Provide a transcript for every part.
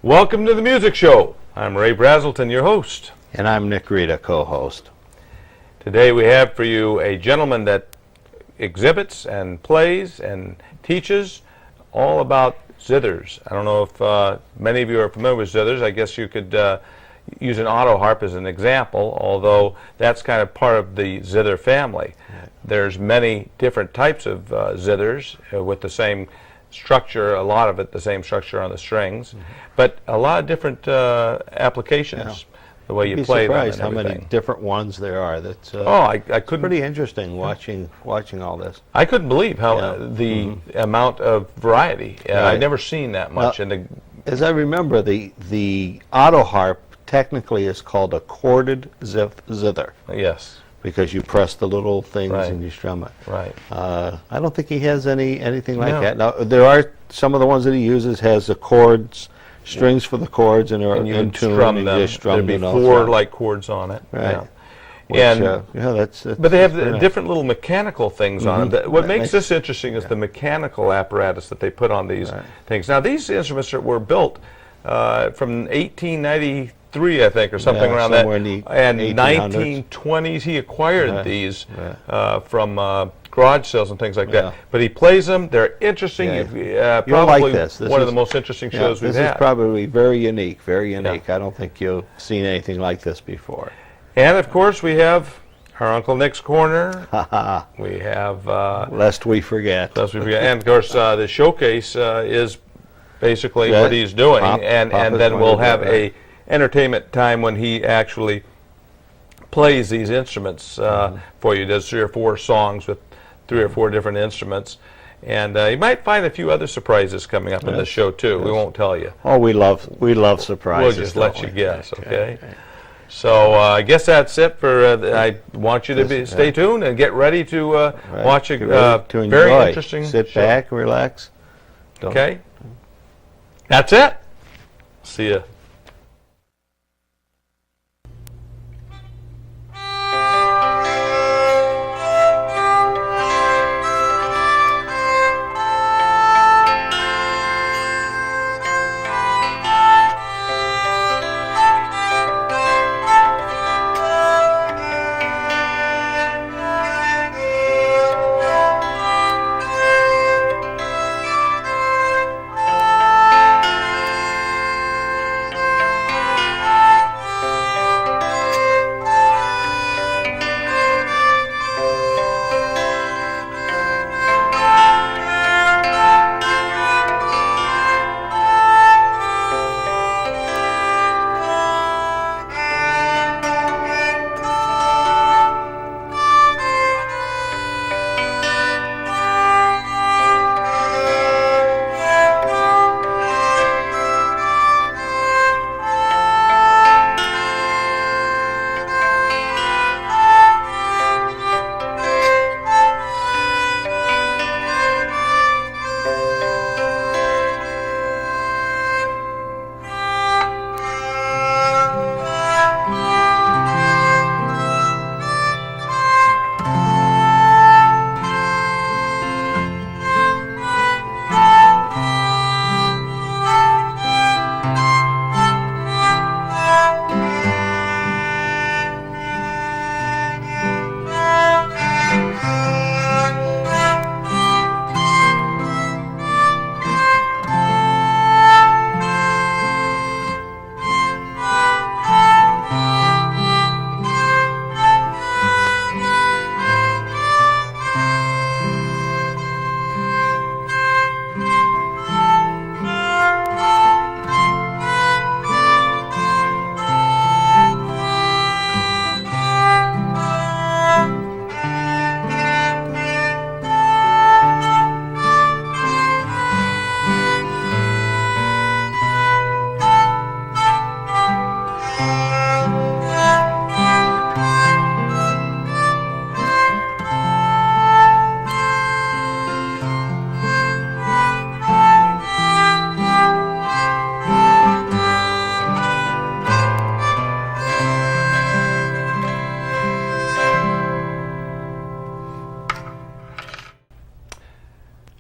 Welcome to the Music Show. I'm Ray Braselton, your host. And I'm Nick Rita, co-host. Today we have for you a gentleman that exhibits and plays and teaches all about zithers. I don't know if many of you are familiar with zithers. I guess you could use an auto harp as an example, although that's kind of part of the zither family. Right. There's many different types of zithers with the same structure, a lot of it the same structure on the strings, but a lot of different applications, the way you play them and how many different ones there are. That's I couldn't. Pretty interesting watching all this. I couldn't believe how the amount of variety. Right. I've never seen that much. As I remember, the auto harp technically is called a corded zither. Yes. Because you press the little things Right. and you strum it. Right. I don't think he has anything like that. Now there are some of the ones that he uses has the chords, strings for the chords, and are And you in can tune. strum and them. you just strum There'd be them four like chords on it. Right. Yeah. Which, And that's but they have nice. different little mechanical things on them. What That makes makes- this interesting is the mechanical apparatus that they put on these things. Now, these instruments were built from 1893, I think, or something around that. somewhere in the And 1800s. 1920s, he acquired these from garage sales and things like that. But he plays them. They're interesting. You'll Probably like this. one of the most interesting shows we've had. This is probably very unique. I don't think you've seen anything like this before. And, of course, we have our Uncle Nick's Corner. We have... Lest we forget. And, of course, the showcase is basically what he's doing. And then we'll have a entertainment time when he actually plays these instruments for you. Does 3 or 4 songs with 3 or 4 different instruments. And you might find a few other surprises coming up in the show, too. We won't tell you. Oh, we love surprises. We'll just let you guess, okay? So I guess that's it for. I want you to stay tuned and get ready to watch a very interesting. Sit show. back, relax. Okay. That's it. See ya.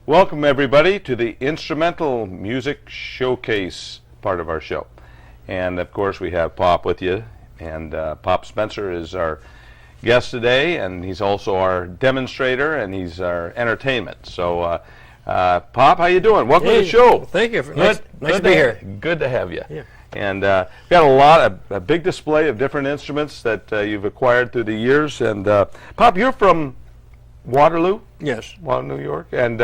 Welcome, everybody, to the Instrumental Music Showcase part of our show. And of course we have Pop with you, and Pop Spencer is our guest today, and he's also our demonstrator, and he's our entertainment. So Pop, how you doing? Welcome to the show. Thank you. Nice to be here. Good to have you. Yeah. And we've got a big display of different instruments that you've acquired through the years. And Pop, you're from Waterloo? Yes. Waterloo, New York. And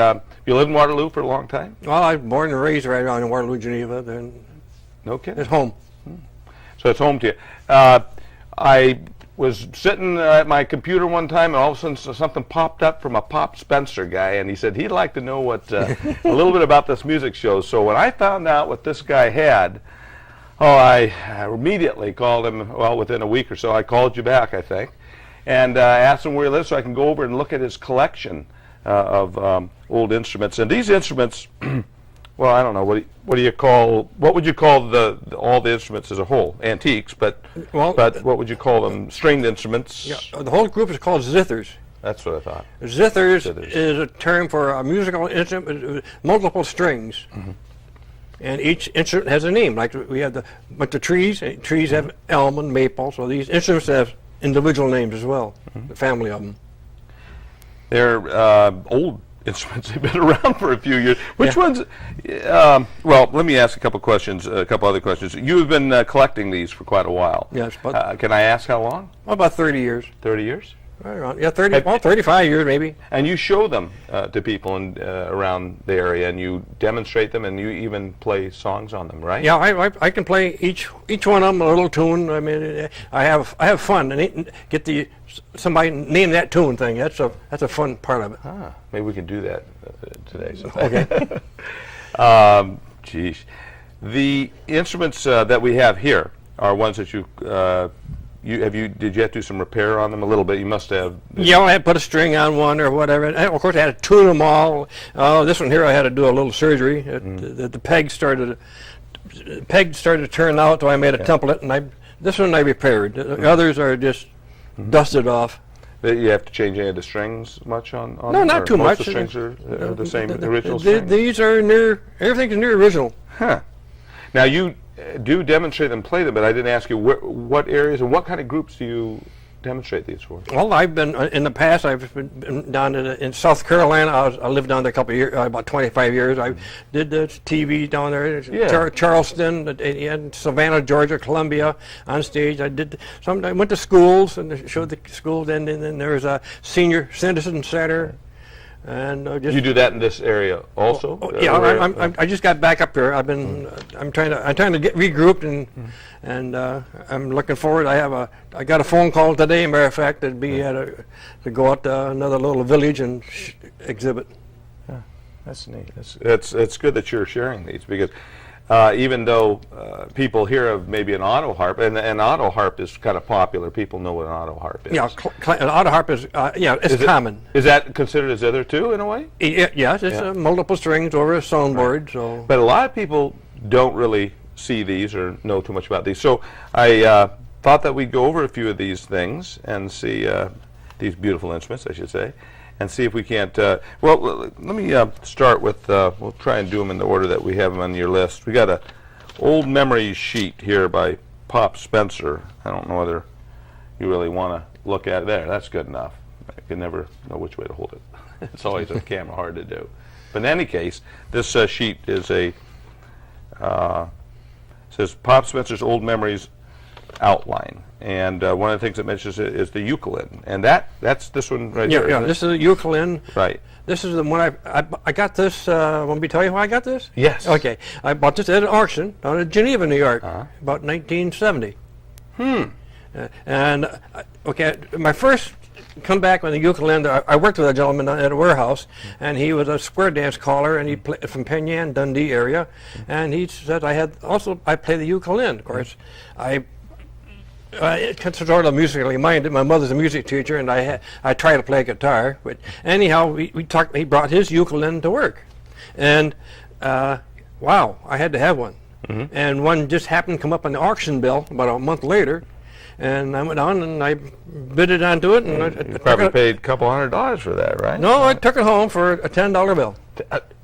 you lived in Waterloo for a long time? Well, I was born and raised right around in Waterloo, Geneva. Then No kidding. it's home. So it's home to you. I was sitting at my computer one time, and all of a sudden something popped up from a Pop Spencer guy, and he said he'd like to know what a little bit about this music show. So when I found out what this guy had, I immediately called him. Well, within a week or so, I called you back, I think, and asked him where he lives so I can go over and look at his collection of old instruments. And these instruments, well, I don't know, what would you call all the instruments as a whole? Antiques, but what would you call them? Stringed instruments? Yeah, the whole group is called zithers. That's what I thought. Zithers is a term for a musical instrument with multiple strings. Mm-hmm. And each instrument has a name. Like we have the trees have elm and maple, so these instruments have individual names as well, the family of them. They're old instruments. They've been around for a few years. Which ones? Well, let me ask a couple other questions. You've been collecting these for quite a while. Yes. Can I ask how long? About 30 years. 30 years? Right around, 35 years maybe. And you show them to people around the area, and you demonstrate them, and you even play songs on them, right? Yeah, I can play each one of them a little tune. I mean, I have fun and get somebody name that tune thing. That's a fun part of it. Maybe we can do that today. Okay. Geez, the instruments that we have here are ones that did you have to do some repair on them a little bit? You must have. Yeah, I had to put a string on one or whatever. And of course, I had to tune them all. This one here, I had to do a little surgery. The peg started to turn out, so I made a template, and this one I repaired. The others are just dusted off. You have to change any of the strings much on No, them, not too much. The strings are the same original strings? These are everything's near original. Huh. Now you do demonstrate them, play them, but I didn't ask you what areas and what kind of groups do you demonstrate these for? Well, I've been in the past. I've been down in South Carolina. I lived down there a couple of years, about 25 years. I did the TV down there, Charleston, and Savannah, Georgia, Columbia, on stage. I went to schools and showed the schools, and then there was a senior citizen center. And you do that in this area also? I just got back up here. I'm trying to get regrouped and I'm looking forward. I got a phone call today. Matter of fact, to go out to another little village and exhibit. Yeah, that's neat. It's good that you're sharing these, because even though people hear of maybe an auto harp, and an auto harp is kind of popular, people know what an auto harp is. Yeah, an auto harp is it's common. Is that considered a zither too, in a way? Yes, it's multiple strings over a soundboard. Right. So, but a lot of people don't really see these or know too much about these. So I thought that we'd go over a few of these things and see these beautiful instruments, I should say, and see if we can't. Well, let me start with. We'll try and do them in the order that we have them on your list. We got a old memory sheet here by Pop Spencer. I don't know whether you really want to look at it. There. That's good enough. I can never know which way to hold it. It's always on camera hard to do. But in any case, this sheet is says Pop Spencer's Old Memories Outline. And one of the things it mentions is the ukulele, and that's this one right here. Yeah, this is a ukulele. Right. This is the one I got this. Want me to tell you how I got this? Yes. Okay. I bought this at an auction down in Geneva, New York, about 1970. My first come back with the ukulele. I worked with a gentleman at a warehouse, and he was a square dance caller, and he played from Penn Yan, Dundee area, and he said I play the ukulele. Of course, it's sort of musically minded. My mother's a music teacher, and I try to play guitar. But anyhow, we talked. He brought his ukulele to work, and wow, I had to have one. Mm-hmm. And one just happened to come up on the auction bill about a month later, and I went on and I bidded onto it. And you probably paid a couple $100 for that, right? No, I took it home for a $10 bill.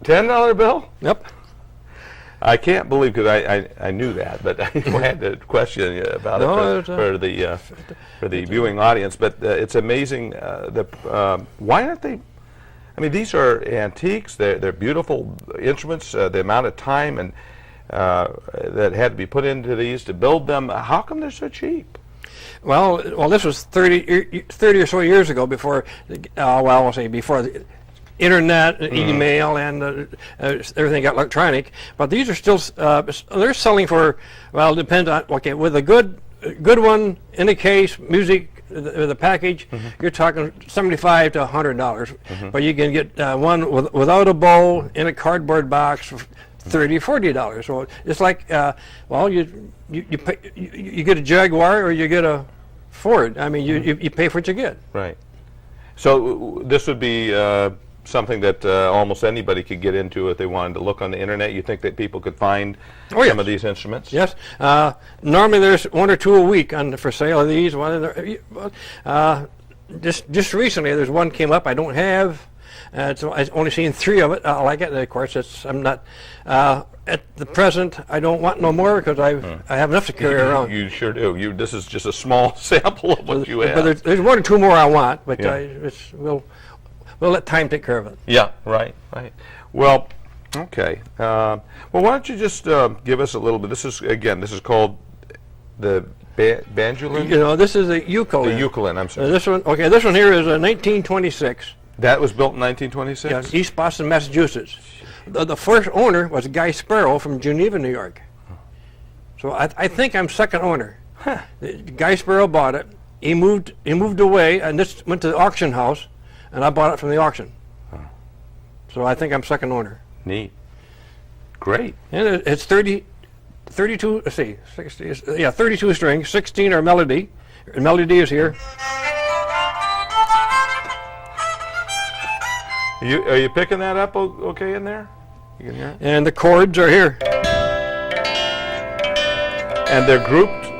$10 bill? Yep. I can't believe, because I knew that, but I had to question you about it for the viewing audience. But it's amazing. Why aren't they? I mean, these are antiques. They're beautiful instruments. The amount of time and that had to be put into these to build them. How come they're so cheap? Well, this was 30 or so years ago, before, I'll say before the internet, email, and everything got electronic. But these are still, they're selling for, well, it depends on, okay, with a good one in a case, music, the package, you're talking $75 to $100. But you can get one without a bow in a cardboard box for $30, $40. So it's like, well, you get a Jaguar or you get a Ford. I mean, you pay for what you get. Right. So this would be something that almost anybody could get into if they wanted to look on the internet. You think that people could find some of these instruments? Yes. Normally there's one or two a week for sale of these. Just recently there's one came up I don't have. So I've only seen 3 of it. I like it. And of course, I'm not at the present. I don't want no more because I have enough to carry around. You sure do. This is just a small sample of what you have. But there's 1 or 2 more I want, but we'll let time take care of it. Yeah. Right. Well, okay. Well, why don't you just give us a little bit? This is called the banjolin. You know, this is a ukulele. The ukulele. I'm sorry. This one here is a 1926. That was built in 1926? Yes, East Boston, Massachusetts. The first owner was Guy Sparrow from Geneva, New York. So I think I'm second owner. Huh. Guy Sparrow bought it. He moved away, and this went to the auction house, and I bought it from the auction. So I think I'm second owner. Neat. Great. And it's 32, let's see, 60, 32 strings, 16 are melody. Melody is here. Are you picking that up okay in there? You can hear it? And the chords are here. And they're grouped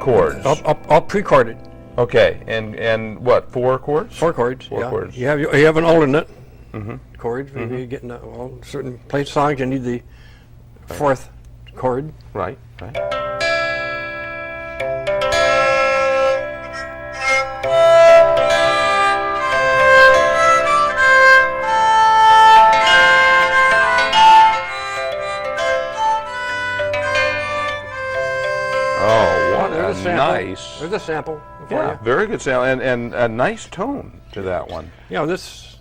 chords? All pre-chorded. Okay, and what, 4 chords? 4 chords, Four chords. You have an alternate chord. Maybe you're getting certain place songs, you need the 4th chord. Right. Nice. There's a sample for you. Very good sample, and a nice tone to that one. Yeah,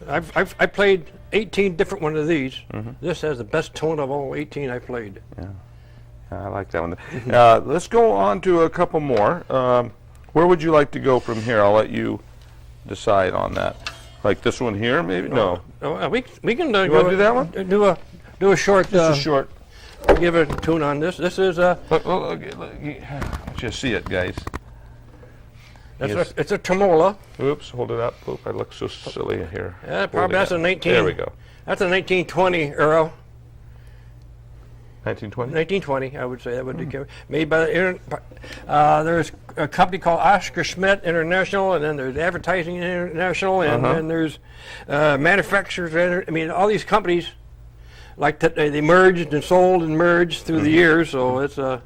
I played 18 different one of these. This has the best tone of all 18 I played. Yeah, I like that one. Let's go on to a couple more. Where would you like to go from here? I'll let you decide on that. Like this one here, maybe? No. We can you want to do that one? Do a short. Just a short. Give a tune on this. This is look, just see it, guys. It's a tremola. Oops, hold it up. Oop, I look so silly here. Probably that's a 19. There we go. That's a 1920 era. 1920. 1920, I would say that would be made by there's a company called Oscar Schmidt International, and then there's Advertising International, and then there's manufacturers. I mean, all these companies. Like they merged and sold and merged through the years, so it's and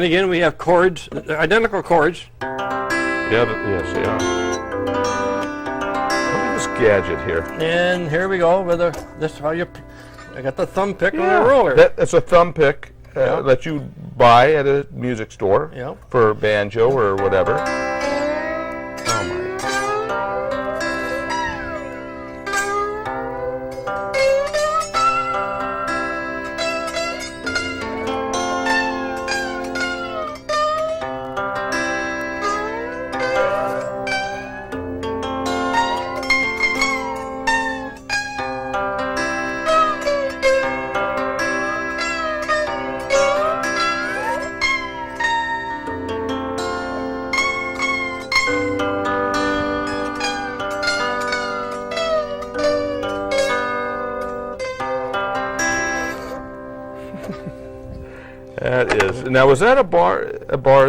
again we have chords, identical chords. Yeah, yes, they are. Look at this gadget here. And here we go with this. I got the thumb pick on the roller. That's a thumb pick that you buy at a music store for banjo or whatever. Oh my. That is. Now, was that a bar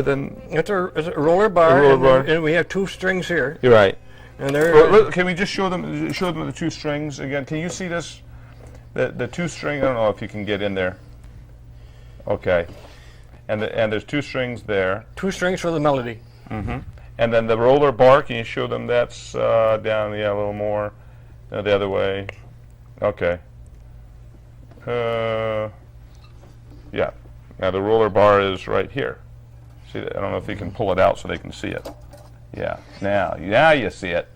then? It's a roller bar. And we have 2 strings here. You're right. And there. Can we just show them the 2 strings again? Can you see this? The 2 string. I don't know if you can get in there. Okay. And there's 2 strings there. 2 strings for the melody. Mm-hmm. And then the roller bar, can you show them that's down, a little more, the other way? Okay. Yeah. Now the roller bar is right here. See that? I don't know if you can pull it out so they can see it. Yeah. Now you see it.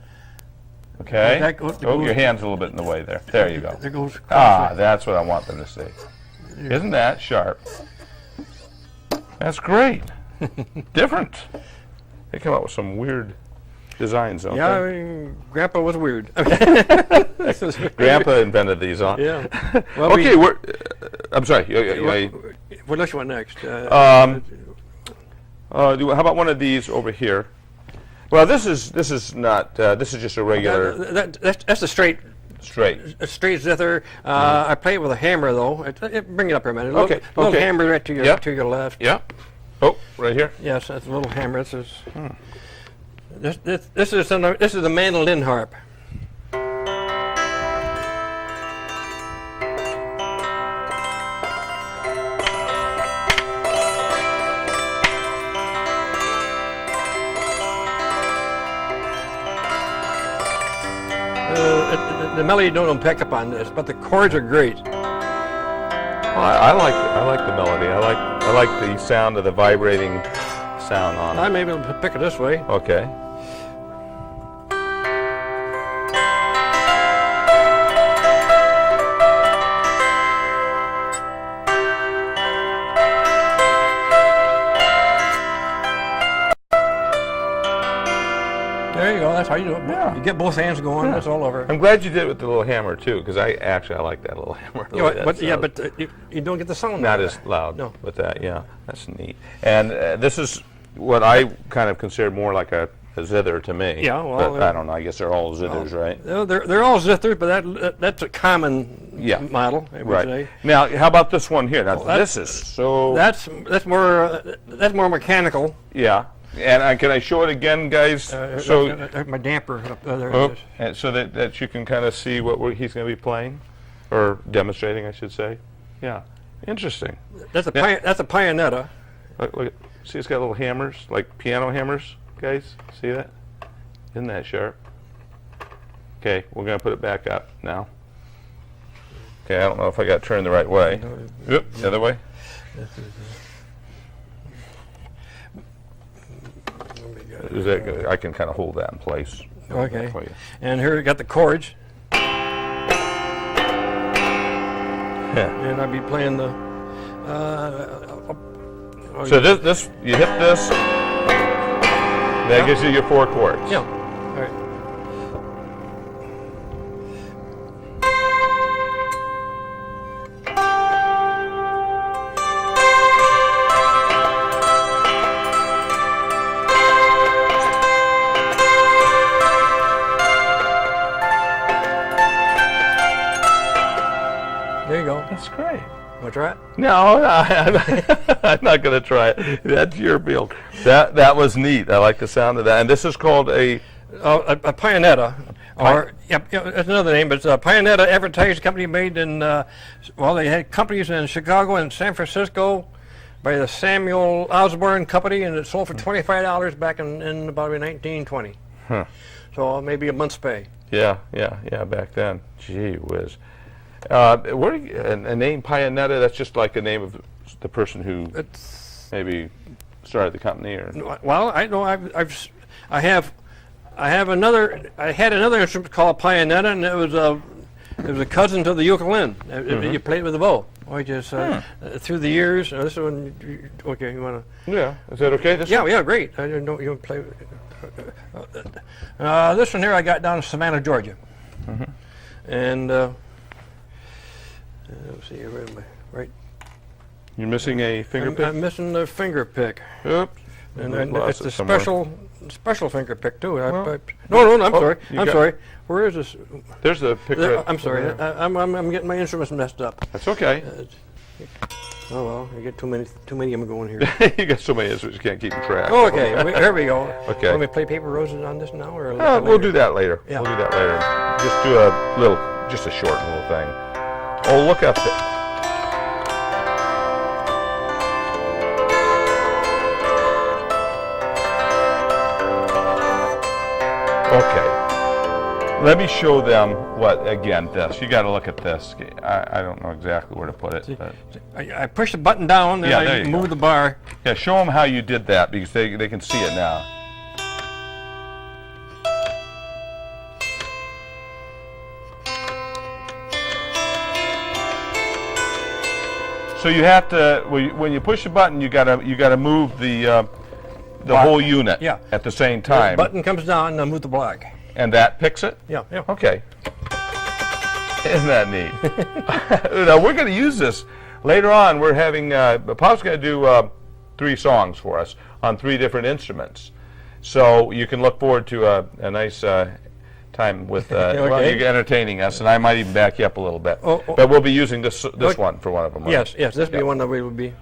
Okay. Your hand's a little bit in the way there. There you go. There goes. That's what I want them to see. Isn't that sharp? That's great. Different. They come up with some weird designs, don't Yeah, they? I mean, Grandpa was weird. Grandpa invented these, huh? Yeah. Well, Okay, I'm sorry. What else you want next? How about one of these over here? Well, this is not. This is just a regular That's a straight zither. I play it with a hammer though. Bring it up here a minute. Okay. Little hammer right to your left. Yep. Oh, right here. Yes, that's a little hammer. This is the mandolin harp. The melody don't pick up on this, but the chords are great. Well, I like the melody. I like the sound of the vibrating sound on it. I may be able to pick it this way. Okay. There you go. That's how you do it. Yeah. You get both hands going. Yeah. It's all over. I'm glad you did it with the little hammer too, because I like that little hammer. But you don't get the sound. Not out of as that. loud No. with that. Yeah, that's neat. And this is what I kind of consider more like a zither to me. Yeah, well, but I don't know. I guess they're all zithers, right? They're all zithers, but that's a common model. I would Right. say. Now, how about this one here? Now, this is so. That's more mechanical. Yeah. And can I show it again, guys? My damper up there. Oh, and so that you can kind of see what he's going to be playing, or demonstrating, I should say. Yeah, interesting. That's a Pionetta. Look, see, it's got little hammers, like piano hammers, guys. See that? Isn't that sharp? Okay, we're going to put it back up now. Okay, I don't know if I got turned the right way. Yep, the other way. Is that good? I can kind of hold that in place. Okay. And here we got the chords. Yeah. And I'll be playing the. So this you hit this. That gives you your 4 chords. Yeah. All right. There you go. That's great. Want to try it? No, I'm not going to try it. That's your build. That was neat. I like the sound of that. And this is called a Pionetta. That's another name, but it's a Pionetta advertising company made in, they had companies in Chicago and San Francisco by the Samuel Osborne Company, and it sold for $25 back in about 1920. Huh. So maybe a month's pay. Yeah, back then. Gee whiz. A name Pionetta, that's just like a name of the person who maybe started the company, or? Well, I know I had another instrument called Pionetta, and it was a cousin to the ukulele. You play it with a bow. I just through the years. This one, okay? You want to? Yeah. Is that okay? Yeah, great. I didn't know you would play. This one here I got down in Savannah, Georgia, and. Let's see, where am I? Right. You're missing a finger pick? I'm missing the finger pick. Oops. And it's a somewhere. special finger pick too. No, I'm sorry. I'm sorry. Where is this? There's the pick. I'm sorry. I'm getting my instruments messed up. That's okay. Oh well, I get too many of them going here. You got so many instruments you can't keep track. Oh, okay. Here we go. Okay. Want me to play Paper Roses on this now, or We'll do that later. Yeah. We'll do that later. Just do just a short little thing. Oh, look up there. let me show them what, again, this. You got to look at this. I don't know exactly where to put it. But. I push the button down, then I move the bar. Yeah, show them how you did that because they can see it now. So you have to, when you push the button, you gotta move the whole unit at the same time. The button comes down, and I move the black. And that picks it? Yeah. Okay. Isn't that neat? Now, we're going to use this. Later on, we're having, Pop's going to do 3 songs for us on 3 different instruments. So you can look forward to a nice time with well, you're entertaining us, and I might even back you up a little bit. But we'll be using this one for one of them. Right? Yes, this will be one that we will be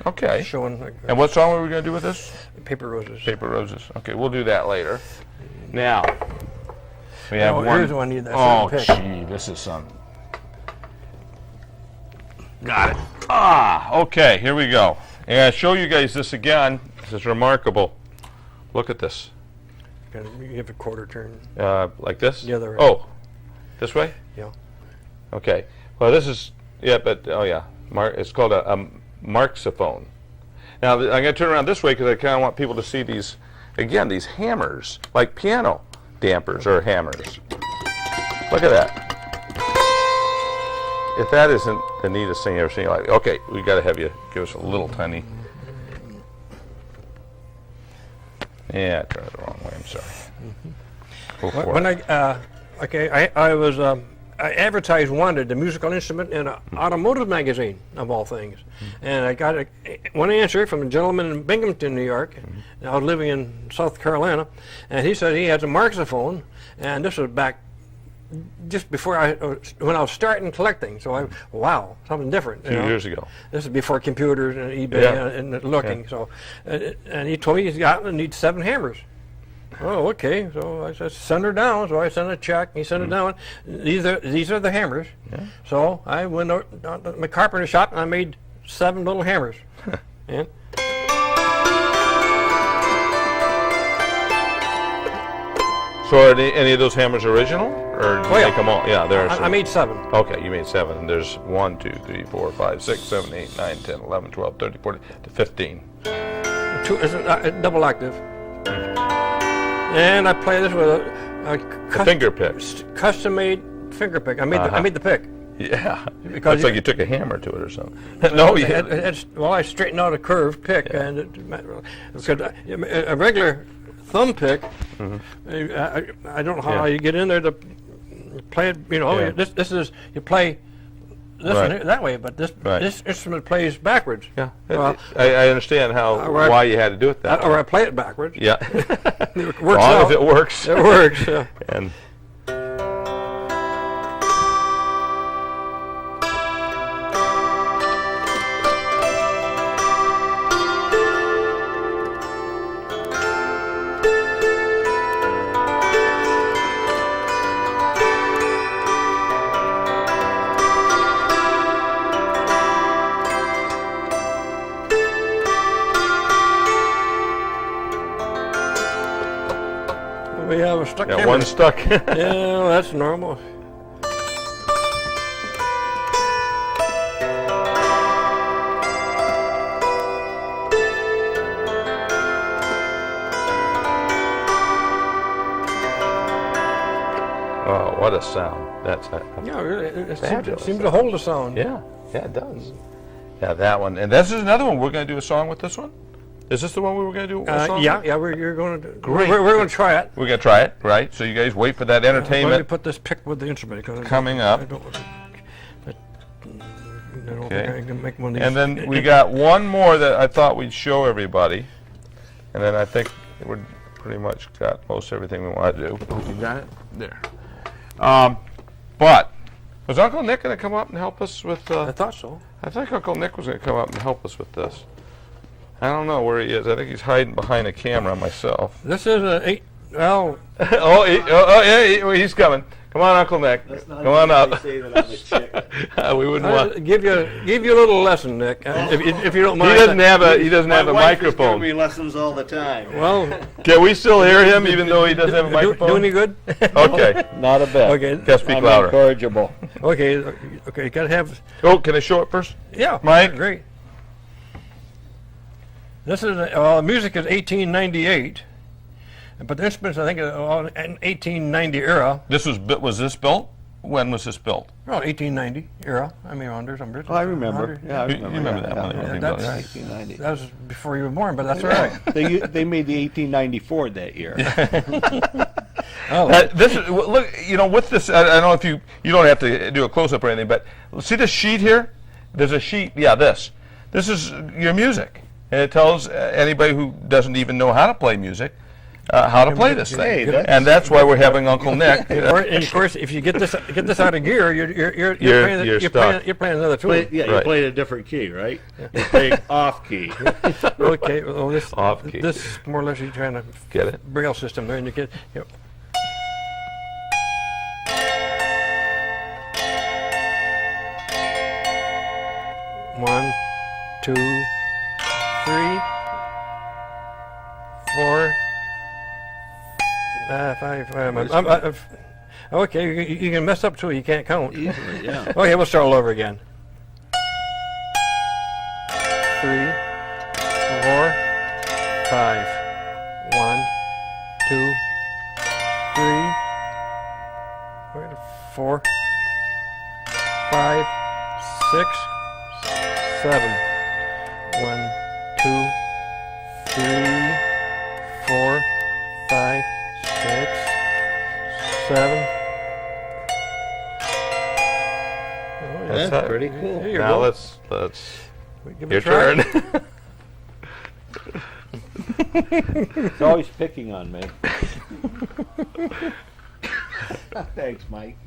okay. showing. And what song are we going to do with this? Paper Roses. Paper Roses. Okay, we'll do that later. Now, we have one. Here's one you gee, this is some. Got it. Okay, here we go. And I'll show you guys this again. This is remarkable. Look at this. You have a quarter turn. Like this? The other way. Oh, this way? Yeah. Okay. Well, this is, it's called a marxophone. Now, I'm going to turn around this way because I kind of want people to see these, again, these hammers, like piano dampers or hammers. Look at that. If that isn't the neatest thing you've ever seen, like, okay, we've got to have you give us a little tiny. Yeah, I turned it the wrong way. I'm sorry. When I advertised wanted the musical instrument in an automotive magazine of all things, and I got one answer from a gentleman in Binghamton, New York. And I was living in South Carolina, and he said he has a marxophone, and this was back just before when I was starting collecting. So wow, something different. A few years ago. This is before computers and eBay and looking. Yeah. So, and he told me he's got and needs 7 hammers. Oh, okay. So I said, send her down. So I sent a check. He sent it down. These are the hammers. Yeah. So I went down to my carpenter shop and I made 7 little hammers. And so are any of those hammers original, or did you make them all? Yeah, there are. I made 7. Okay, you made 7. And there's 1, 2, 3, 4, 5, 6, 7, 8, 9, 10, 11, 12, 13, 14, to 15. 2 is a double octave. And I play this with a finger pick. Custom-made finger pick. I made the pick. Yeah. Because looks like you took a hammer to it or something. No, well, I straightened out a curved pick, and a regular thumb pick. I don't know how you get in there to play it. You know, this is you play this one that way, but this instrument plays backwards. Yeah, well, I understand why you had to do it that way. Or I play it backwards. Yeah, it works as long as it works. It works. Yeah. And we have a stuck hammer. One stuck. Yeah, that's normal. Oh, what a sound. That's really, it seems to hold the sound. Yeah, it does. Yeah, that one. And this is another one. We're going to do a song with this one? Is this the one we were going to do a song? Yeah, you're going to do. Great. We're going to try it. We're going to try it, right? So you guys wait for that entertainment. Let me put this pick with the instrument. Coming up. I don't think I can make one of these. And then we got one more that I thought we'd show everybody. And then I think we're pretty much got most everything we want to do. You got it? There. But was Uncle Nick going to come up and help us with... I thought so. I think Uncle Nick was going to come up and help us with this. I don't know where he is. I think he's hiding behind a camera myself. This is Well, yeah, he's coming. Come on, Uncle Nick. Come on up. Say that I'm a chicken. We wouldn't I'll want. give you a little lesson, Nick, if you don't He mind. doesn't have a My wife is giving microphone. me lessons all the time. Well, Can we still hear him even though he doesn't have a do microphone? any good? Okay. Not a bit. Okay. Gotta speak I'm louder. incorrigible. Okay. You gotta have. Oh, can I show it first? Yeah. Mike? Great. This is music is 1898, but the instruments I think are in 1890 era. Was this built? When was this built? Well, 1890 era. I mean, under some. Oh, I remember. Yeah, I You remember. remember that one? Yeah, Yeah, that's- yeah. 1890. That was before you were born, but that's all right. They made the 1890 Ford that year. Oh, This is look. With this, I don't know if you don't have to do a close up or anything, but see this sheet here. There's a sheet. Yeah, this is your music, and it tells anybody who doesn't even know how to play music how to play this thing. Hey, And that's why we're having Uncle Nick. and of course, if you get this out of gear, you're playing another tune. You Right. played a different key, right? You're playing off key. Okay, well this Off key. this is more or less you're trying to Get it? braille system there, and you get. One, 2, 3, 4, 5. Okay, you can mess up too. You can't count. Easily, yeah. Okay, we'll start all over again. 3, 4, 5. 1, 2, 3, 4, 5, 6, 7. 1, 2, 3, 4, 5, 6, 7. That's pretty cool. There you Now go. let's Give it your a try. turn. He's always picking on me. Thanks, Mike.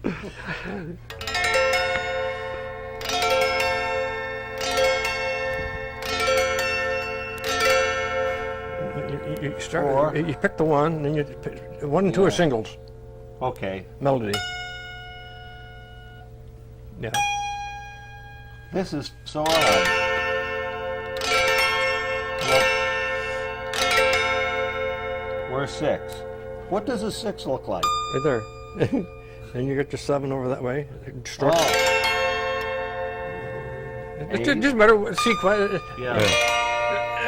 You start. Four. You pick the one, then you pick, 1 and 2 are singles. Okay. Melody. Yeah. This is so odd. Where's 6? What does a 6 look like? Right there. Then you get your 7 over that way. Stroke. Oh, It doesn't matter what sequence. yeah.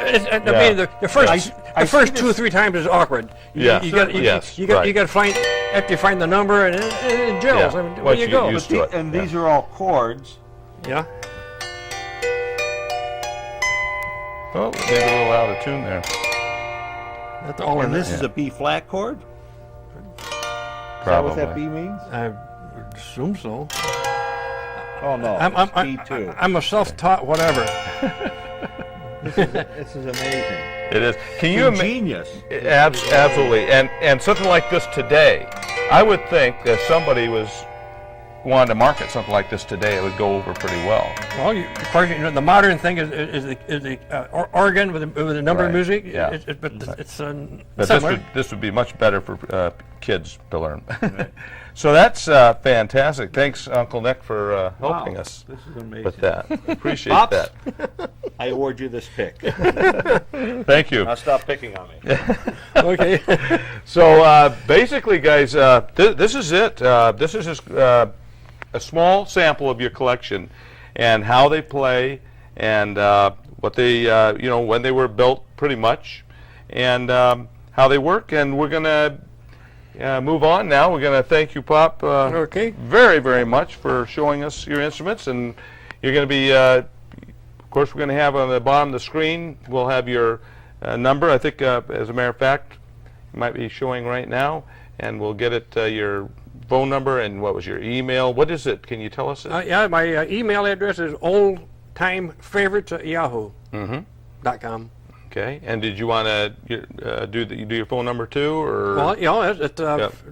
I mean, the first, I the first see 2 or 3 times is awkward. Yeah. You got, Yes, you got right. to find after you find the number and it gels. Yeah. I mean, there Once you you go. use- to it, And yeah. these are all chords. Yeah. Oh, maybe a little out of tune there. That's all in And this this. is a B flat chord? Is that what that Probably. B means? I assume so. Oh, no. I'm it's B2. I'm a self-taught whatever. This is amazing. It is. Can you imagine? Genius. Absolutely. And something like this today, I would think that somebody wanted to market something like this today, it would go over pretty well. Well, of course, the modern thing is the organ with a number of Right, music. yeah. But it's But similar. this would be much better for kids to learn. So that's fantastic. Thanks, Uncle Nick, for helping Wow, us This is amazing. with that. Appreciate Pops? that. I award you this pick. Thank you. Now stop picking on me. Okay. So basically, guys, this is it. This is just a small sample of your collection and how they play and what they, when they were built, pretty much, and how they work. And we're gonna move on now. We're gonna thank you, Pop, Okay. very, very much for showing us your instruments. And you're gonna be, of course, we're gonna have on the bottom of the screen. We'll have your number. I think, as a matter of fact, it might be showing right now, and we'll get it your phone number and what was your email? What is it? Can you tell us it? Yeah, my email address is oldtimefavorites@yahoo.com. Okay. And did you want to do your phone number too, or? Well, it's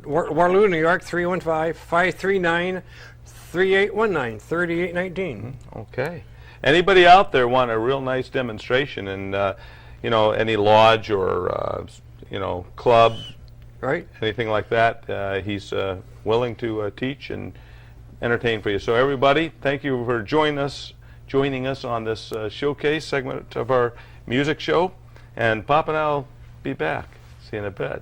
Waterloo, New York, 315-539-3819, 3819. Okay. Anybody out there want a real nice demonstration, and any lodge or club Right. anything like that, he's willing to teach and entertain for you. So everybody, thank you for joining us on this showcase segment of our music show. And Pop and I'll be back. See you in a bit.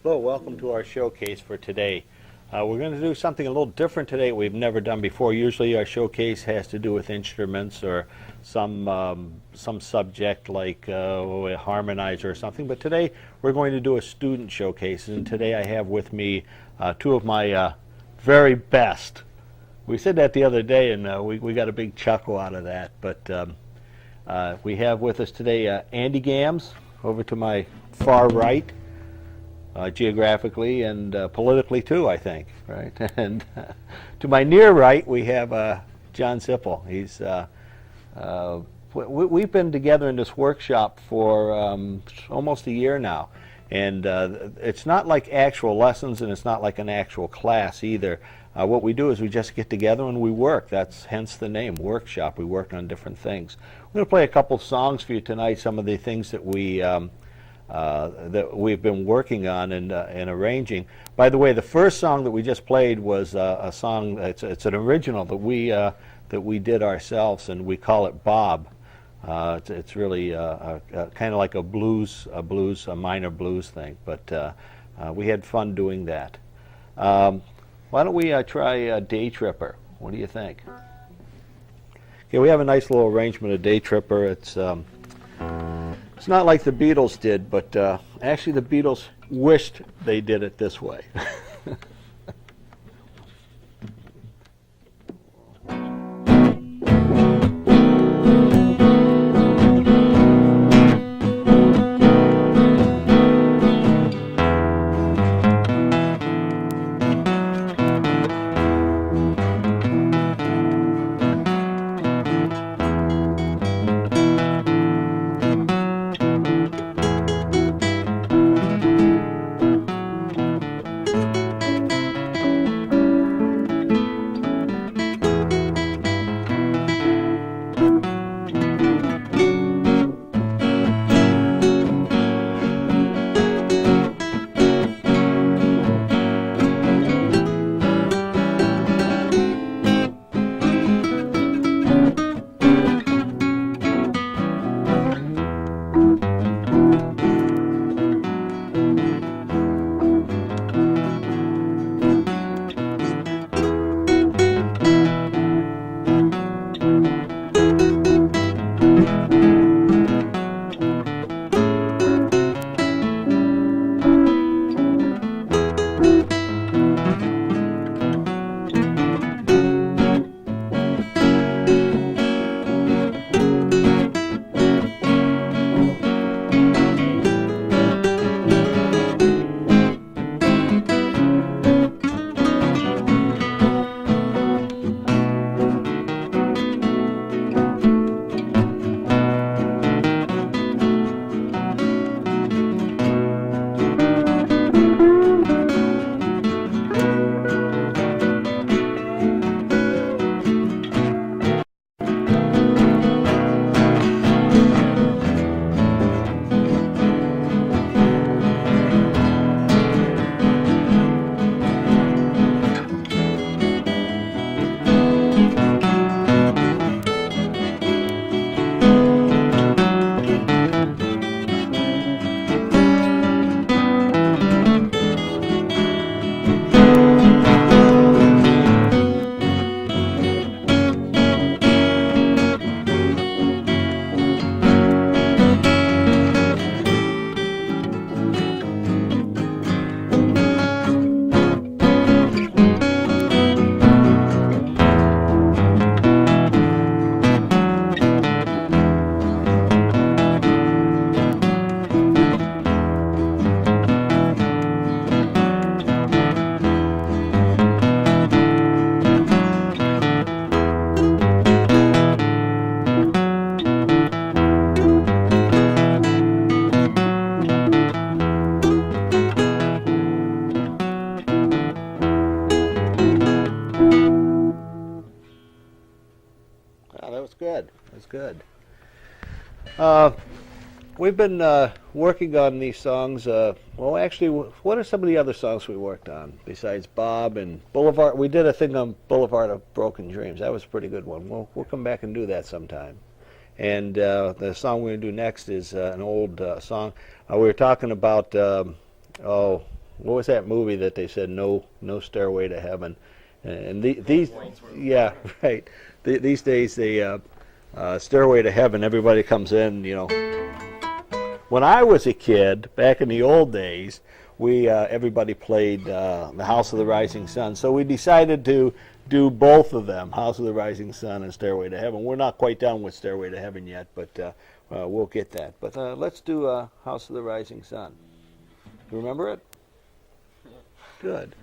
Hello, welcome to our showcase for today. We're going to do something a little different today we've never done before. Usually our showcase has to do with instruments or some subject like a harmonizer or something, but today we're going to do a student showcase, and today I have with me two of my very best. We said that the other day and we got a big chuckle out of that, but we have with us today Andy Gamms over to my far right. Geographically and politically too, I think, right? And to my near right, we have John Sipple. He's we've been together in this workshop for almost a year now, and it's not like actual lessons, and it's not like an actual class either. What we do is we just get together and we work. That's hence the name, workshop. We work on different things. We're going to play a couple songs for you tonight. Some of the things that we've been working on and arranging. By the way, the first song that we just played was a song. It's an original that we did ourselves, and we call it Bob. It's really kind of like a minor blues thing. But we had fun doing that. Why don't we try Day Tripper? What do you think? Okay, we have a nice little arrangement of Day Tripper. It's not like the Beatles did, but actually the Beatles wished they did it this way. good. We've been working on these songs. Well, actually, what are some of the other songs we worked on besides Bob and Boulevard? We did a thing on Boulevard of Broken Dreams. That was a pretty good one. We'll come back and do that sometime. And the song we're going to do next is an old song. We were talking about, what was that movie that they said, No Stairway to Heaven? And these, yeah, right. These days, Stairway to Heaven, everybody comes in, you know. When I was a kid, back in the old days, everybody played the House of the Rising Sun. So we decided to do both of them, House of the Rising Sun and Stairway to Heaven. We're not quite done with Stairway to Heaven yet, but we'll get that. But let's do House of the Rising Sun. You remember it? Good.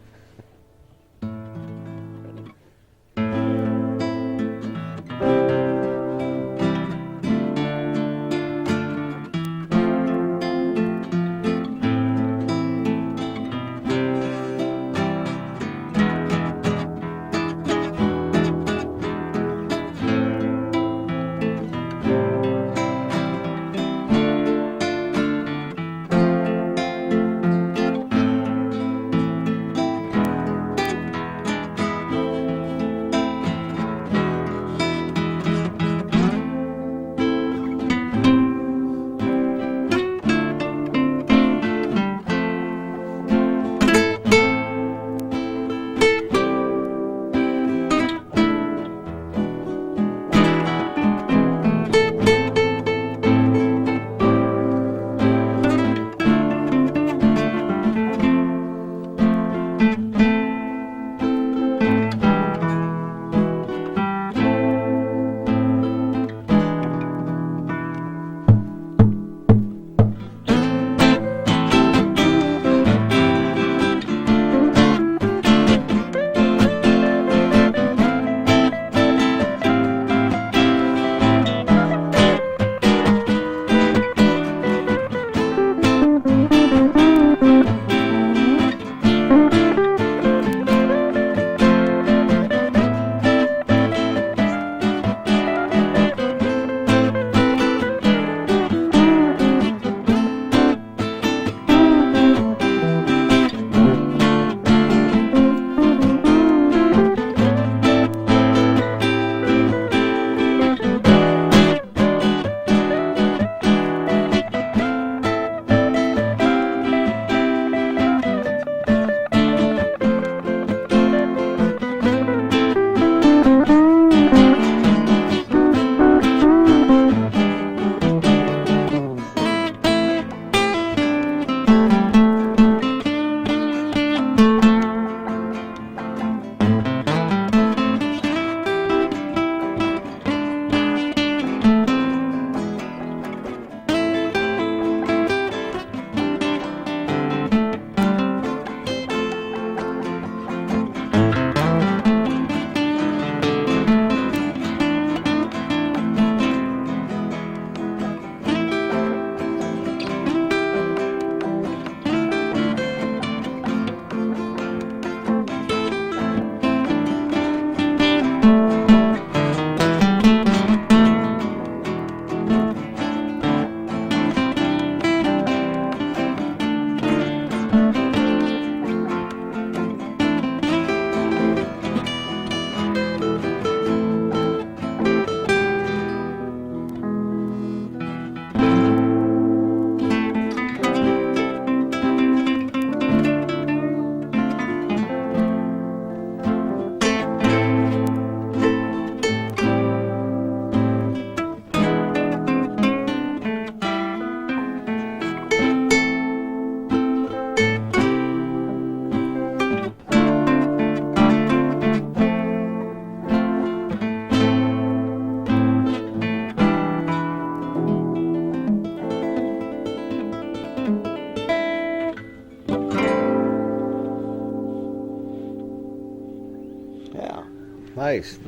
Nice.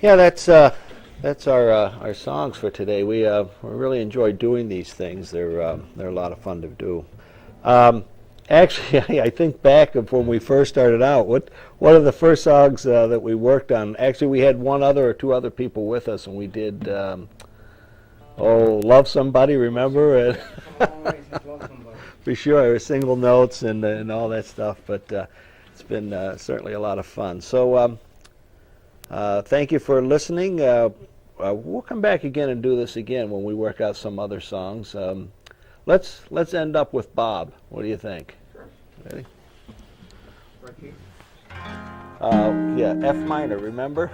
Yeah, that's our songs for today. We really enjoy doing these things. They're a lot of fun to do. Actually, I think back of when we first started out. One of the first songs that we worked on. Actually, we had one other or two other people with us, and we did. Love Somebody. Remember? For sure, single notes and all that stuff. But it's been certainly a lot of fun. So thank you for listening. We'll come back again and do this again when we work out some other songs. Let's end up with Bob. What do you think? Sure. Ready? Yeah, F minor, remember?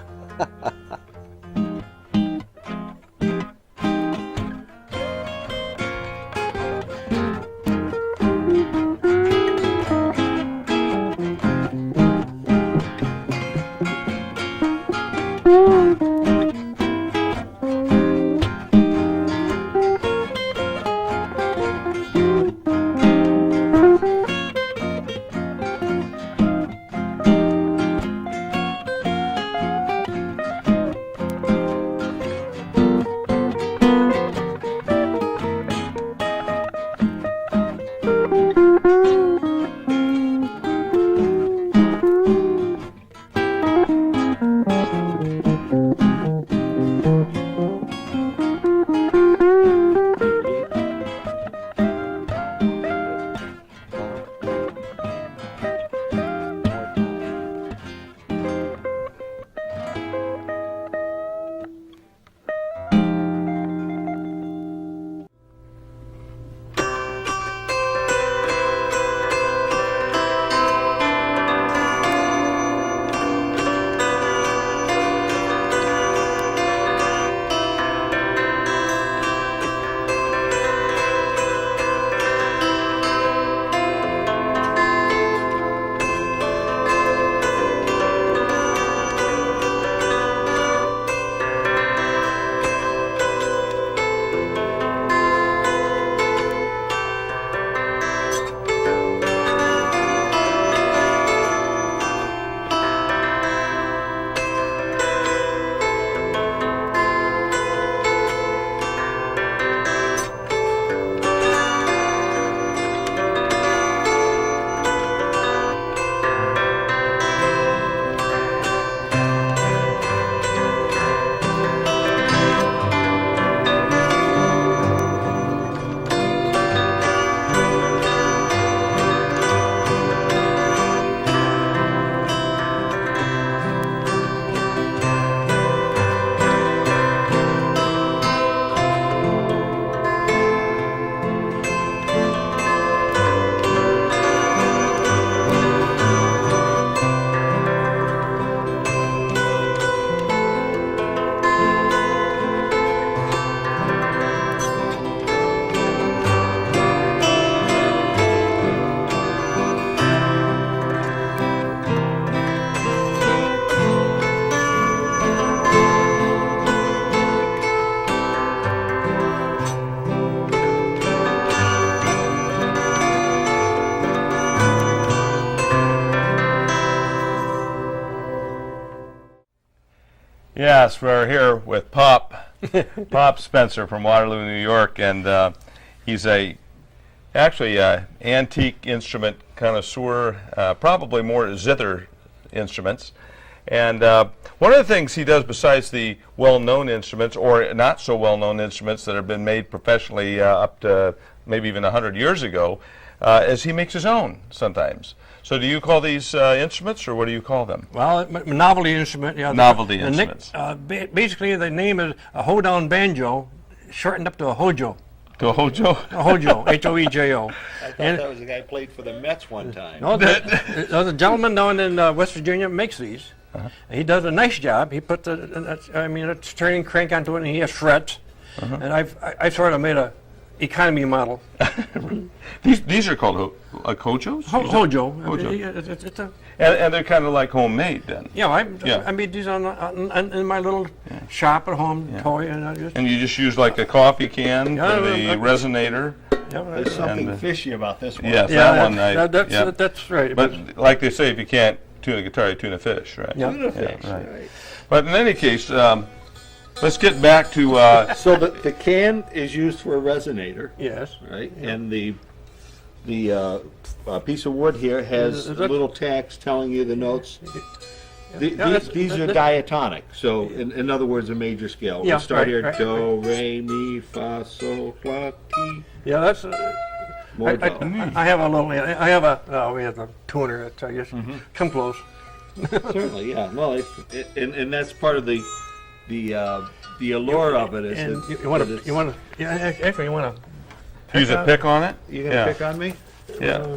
Yes, we're here with Pop Spencer from Waterloo, New York, and he's actually a antique instrument connoisseur, probably more zither instruments. And one of the things he does besides the well-known instruments or not so well-known instruments that have been made professionally up to maybe even 100 years ago, is he makes his own sometimes. So do you call these instruments, or what do you call them? Well, novelty instrument. Yeah, Novelty instruments. Basically, the name is a hoedown banjo, shortened up to a hojo. To a hojo? A hojo, H-O-E-J-O. I thought that was the guy who played for the Mets one time. No, the gentleman down in West Virginia makes these. He does a nice job. He puts a turning crank onto it, and he has frets. And I've sort of made a economy model. These are called hojos? Hojo. Hojo. And they're kind of like homemade then. Yeah, I made these in my little shop at home, toy, and you just use like a coffee can for the resonator. Yeah, There's something fishy about this one. Yes, that's right. But like they say, if you can't tune a guitar, you tune a fish, right? Yeah. Tuna fish, right. right. But in any case, let's get back to. So the can is used for a resonator, Yes. right? And the the piece of wood here has little tacks telling you the notes. These are diatonic, so in other words, a major scale. Yeah, We start here, right, do, re, mi, fa, sol, la, ti. Yeah, that's. More I do. have a little. I have a. We have a tuner. That's, I guess. Come close. Certainly, yeah. Well, and that's part of the allure of it. Is And that, you want that to. it's- You want to. Yeah, actually, you want to. Use a pick on it? You gonna Yeah. pick on me? Yeah.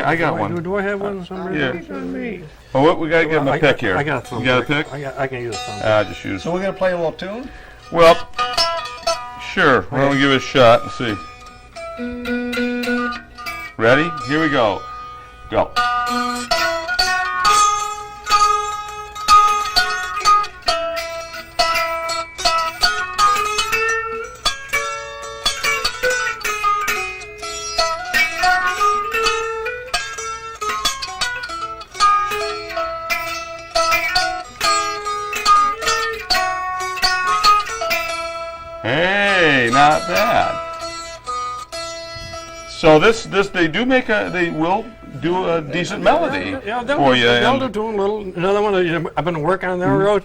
I got one. Do I have one somewhere? Yeah. Pick on me. Well, we got to give him a pick here. I got a thumb. You got a pick? I can use a thumb. Just use. So we're going to play a little tune? Well, sure. Why don't we give it a shot and see? Ready? Here we go. Go. Hey, not bad. So this they will do a decent melody Yeah, for you. They'll and- do a little. Another one. I've been working on the road.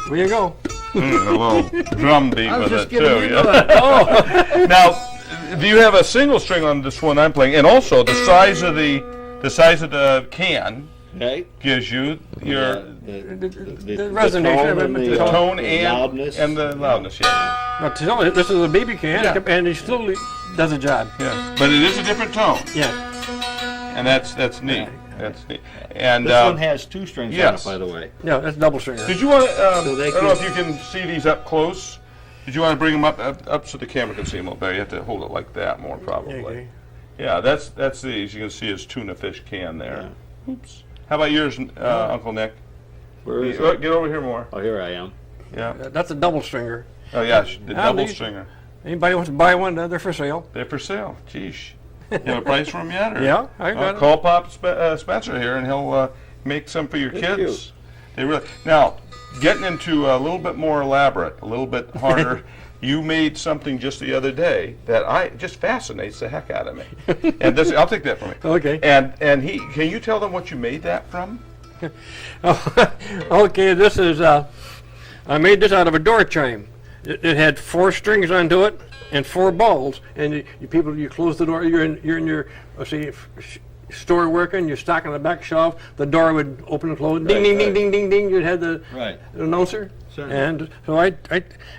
There you go. a little drum beat with just it getting too. into Yeah. Oh. Now, do you have a single string on this one I'm playing? And also the size of the can Okay. gives you your The resonation, the the tone the and loudness. and the loudness. Yeah. But tell you, this is a BB can, Yeah. and he still does a job. Yeah. But it is a different tone, Yeah. and that's neat. That's neat. And This one has two strings yes. on it, by the way. Yeah, that's double stringer. did you want to? So they I don't know can- if you can see these up close. Did you want to bring them up so the camera can see them a little better? You have to hold it like that more probably. Okay. Yeah, that's these. You can see his tuna fish can there. Oops. How about yours, Uncle Nick? Where is Get it? over here more. Oh, here I am. Yeah. That's a double stringer. Oh yeah, the Ah, double these- stringer. Anybody wants to buy one, they're for sale. They're for sale. Jeez. You have a price for them yet? Or? Yeah, I got it. Call Pop Spencer here, and he'll make some for your Thank kids. you. They really now getting into a little bit more elaborate, a little bit harder. You made something just the other day that just fascinates the heck out of me. And this, I'll take that from you. Okay. And can you tell them what you made that from? Okay, this is, I made this out of a door chime. It had 4 strings onto it and 4 balls. And you close the door, you're in your, let's see, store working, you're stocking the back shelf, the door would open and close, ding, ding, ding, ding, ding, ding, you'd have the Right. announcer. Certainly. And so and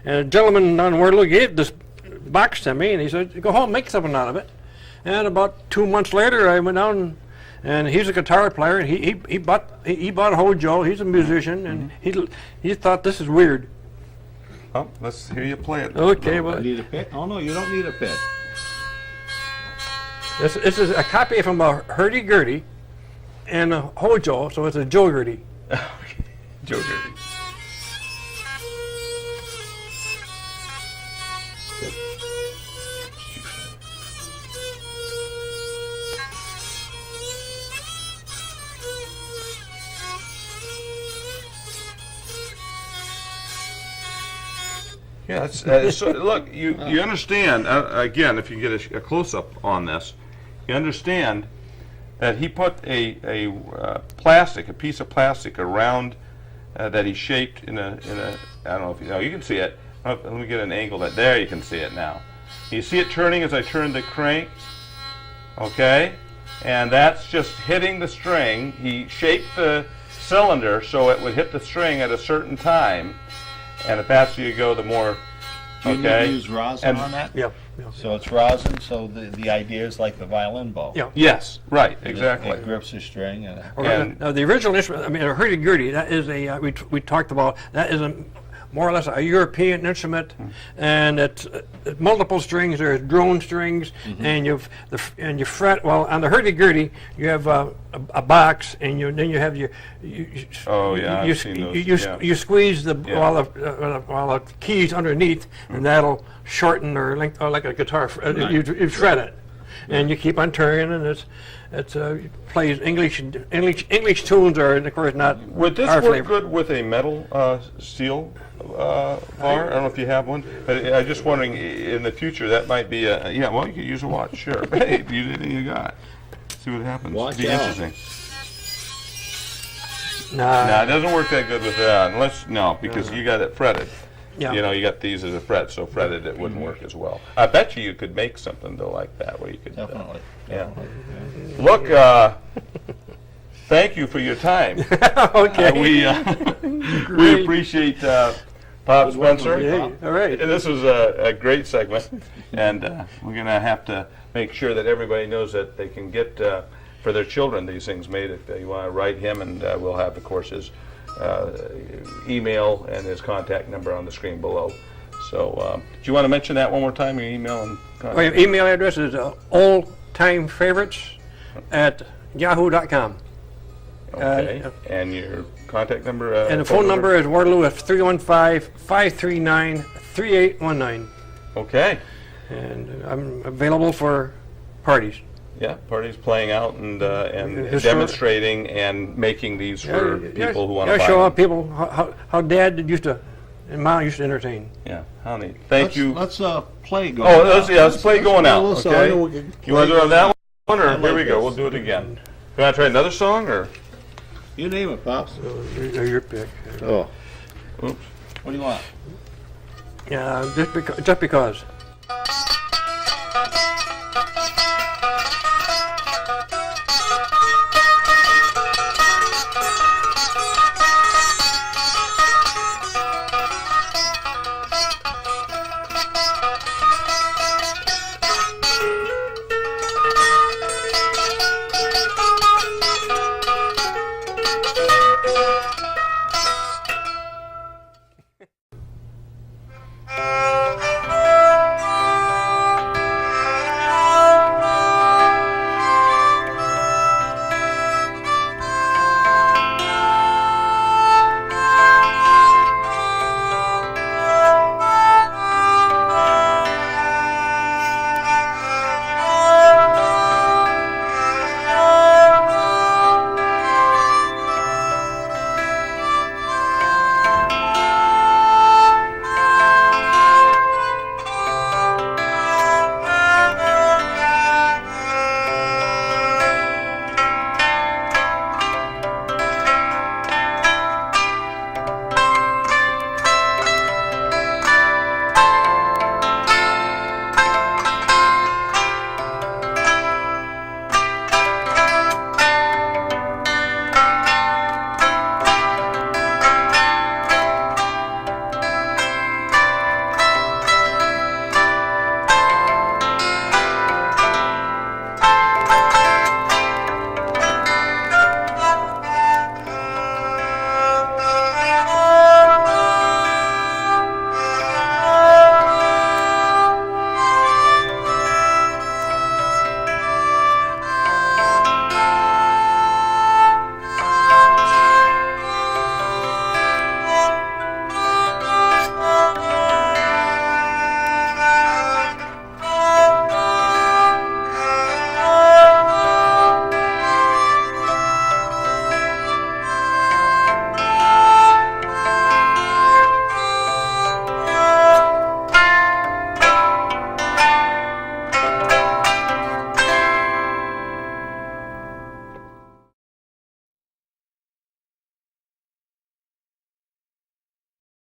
a gentleman down Waterloo gave this box to me, and he said, go home, make something out of it. And about 2 months later, I went down, and he's a guitar player, and he bought Hojo. He's a musician, and he thought this is weird. Oh, let's hear you play it. Okay, I well, need a pick? Oh, no, you don't need a pick. this is a copy from a hurdy-gurdy and a Hojo, so it's a Joe-gurdy. Joe Dirty. Yeah, so, look, you understand, again, if you get a close-up on this, you understand that he put a piece of plastic around that he shaped in a I don't know if you can see it. Let me get an angle there you can see it now. You see it turning as I turn the crank, okay? And that's just hitting the string. He shaped the cylinder so it would hit the string at a certain time, and the faster you go, the more, Do you okay? use rosin And- on that? Yeah. So it's rosin, so the idea is like the violin bow. Yeah. Yes, right, It exactly. grips the string. And- Now, the original instrument, I mean, a hurdy-gurdy, that is we talked about, that is more or less a European instrument, and it's multiple strings. There's drone strings, and you fret. Well, on the hurdy-gurdy, you have a box, and then you have Oh, yeah, you, I've seen those, you, yeah. you squeeze the Yeah. while the keys underneath, and that'll shorten or length, like a guitar. You fret it, and you keep on turning, and It plays English tunes, or of course not Would this our work flavor. good with a metal steel bar? I don't know if you have one, but I'm just wondering in the future that might be a yeah. Well, you could use a watch, sure. Hey, you got. See what happens. Watch Be out. interesting. Nah, No, it doesn't work that good with that unless because you got it fretted. yeah. You know, you got these as a fret, so fretted it wouldn't work as well. I bet you could make something though like that where you could. Definitely. Yeah. Look, thank you for your time. Okay. We appreciate Bob Spencer. Yeah, all right. And this was a great segment, and we're going to have to make sure that everybody knows that they can get for their children these things made. If you want to write him, and we'll have, of course, his email and his contact number on the screen below. So, do you want to mention that one more time? Your email and contact. Well, your email address is oldtimefavorites@yahoo.com. Okay. And your contact number? And the phone number is Waterloo at 315-539-3819. Okay. And I'm available for parties. Yeah, parties playing out and Historic- demonstrating and making these for people who want to buy show them. out people how Dad used to and Mom used to entertain. Yeah, how neat. Thank you. Let's play going Oh, out. let's play going out. Let's play a Okay. little song and we can You want to do it on that one, or I here like we go? this. We'll do it again. You want to try another song, or? You name it, Pops. Your pick. Oh. Oops. What do you want? Yeah, just because.